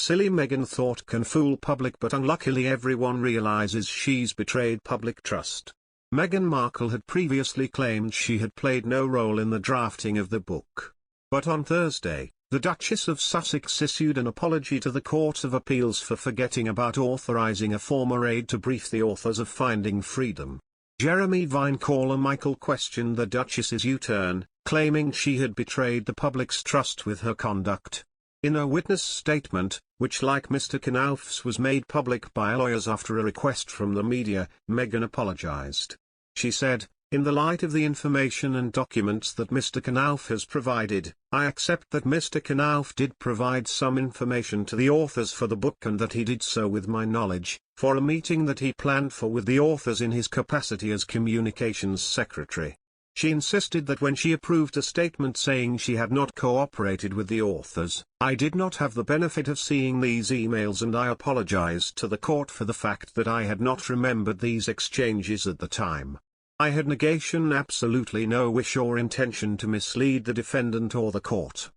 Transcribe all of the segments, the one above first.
silly Meghan thought can fool public, but unluckily everyone realizes she's betrayed public trust. Meghan Markle had previously claimed she had played no role in the drafting of the book. But on Thursday, the Duchess of Sussex issued an apology to the Court of Appeals for forgetting about authorizing a former aide to brief the authors of Finding Freedom. Jeremy Vine caller Michael questioned the Duchess's U-turn, claiming she had betrayed the public's trust with her conduct. In a witness statement, which like Mr. Knauf's was made public by lawyers after a request from the media, Meghan apologized. She said, "In the light of the information and documents that Mr. Knauf has provided, I accept that Mr. Knauf did provide some information to the authors for the book and that he did so with my knowledge, for a meeting that he planned for with the authors in his capacity as communications secretary." She insisted that when she approved a statement saying she had not cooperated with the authors, "I did not have the benefit of seeing these emails and I apologized to the court for the fact that I had not remembered these exchanges at the time. I had absolutely no wish or intention to mislead the defendant or the court."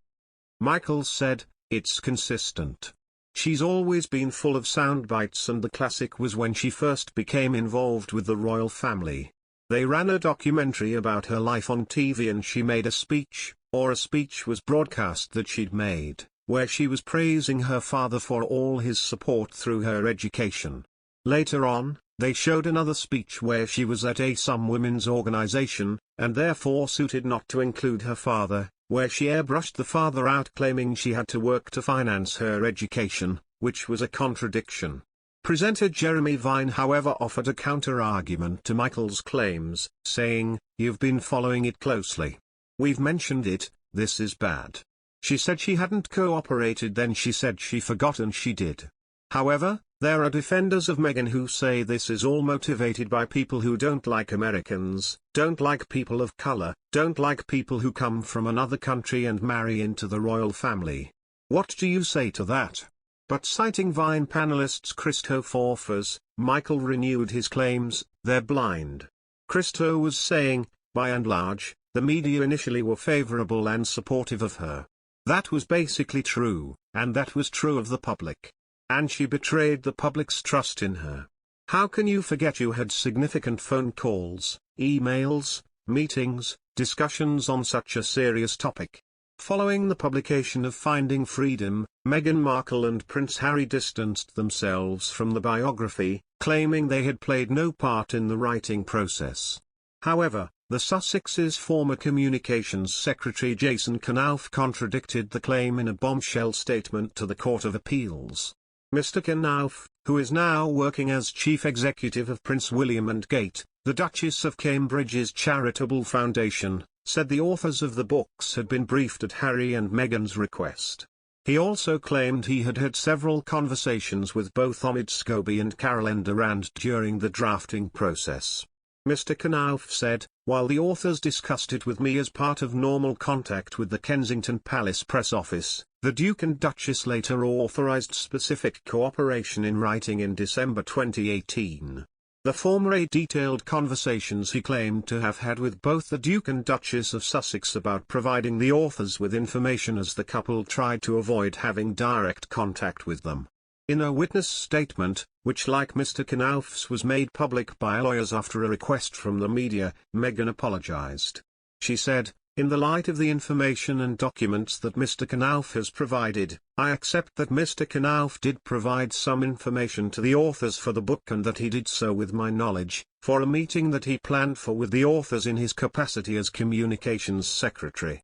Michael said, "It's consistent. She's always been full of sound bites, and the classic was when she first became involved with the royal family. They ran a documentary about her life on TV and she made a speech, or a speech was broadcast that she'd made, where she was praising her father for all his support through her education. Later on, they showed another speech where she was at some women's organization, and therefore suited not to include her father, where she airbrushed the father out claiming she had to work to finance her education, which was a contradiction. Presenter Jeremy Vine however offered a counter-argument to Michael's claims, saying, "You've been following it closely. We've mentioned it, this is bad. She said she hadn't cooperated, then she said she forgot, and she did." However, there are defenders of Meghan who say this is all motivated by people who don't like Americans, don't like people of color, don't like people who come from another country and marry into the royal family. What do you say to that? But citing Vine panelists Christophe Orfers, Michael renewed his claims, "They're blind." Christo was saying, by and large, the media initially were favorable and supportive of her. That was basically true, and that was true of the public. And she betrayed the public's trust in her. How can you forget you had significant phone calls, emails, meetings, discussions on such a serious topic? Following the publication of Finding Freedom, Meghan Markle and Prince Harry distanced themselves from the biography, claiming they had played no part in the writing process. However, the Sussexes' former communications secretary Jason Knauf contradicted the claim in a bombshell statement to the Court of Appeals. Mr. Knauf, who is now working as chief executive of Prince William and Kate, the Duchess of Cambridge's charitable foundation, said the authors of the books had been briefed at Harry and Meghan's request. He also claimed he had had several conversations with both Omid Scobie and Caroline Durand during the drafting process. Mr. Knauf said, "While the authors discussed it with me as part of normal contact with the Kensington Palace press office, the Duke and Duchess later authorized specific cooperation in writing in December 2018. The former aide detailed conversations he claimed to have had with both the Duke and Duchess of Sussex about providing the authors with information as the couple tried to avoid having direct contact with them." In a witness statement, which like Mr. Knauf's was made public by lawyers after a request from the media, Meghan apologized. She said, "In the light of the information and documents that Mr. Knauf has provided, I accept that Mr. Knauf did provide some information to the authors for the book and that he did so with my knowledge, for a meeting that he planned for with the authors in his capacity as communications secretary.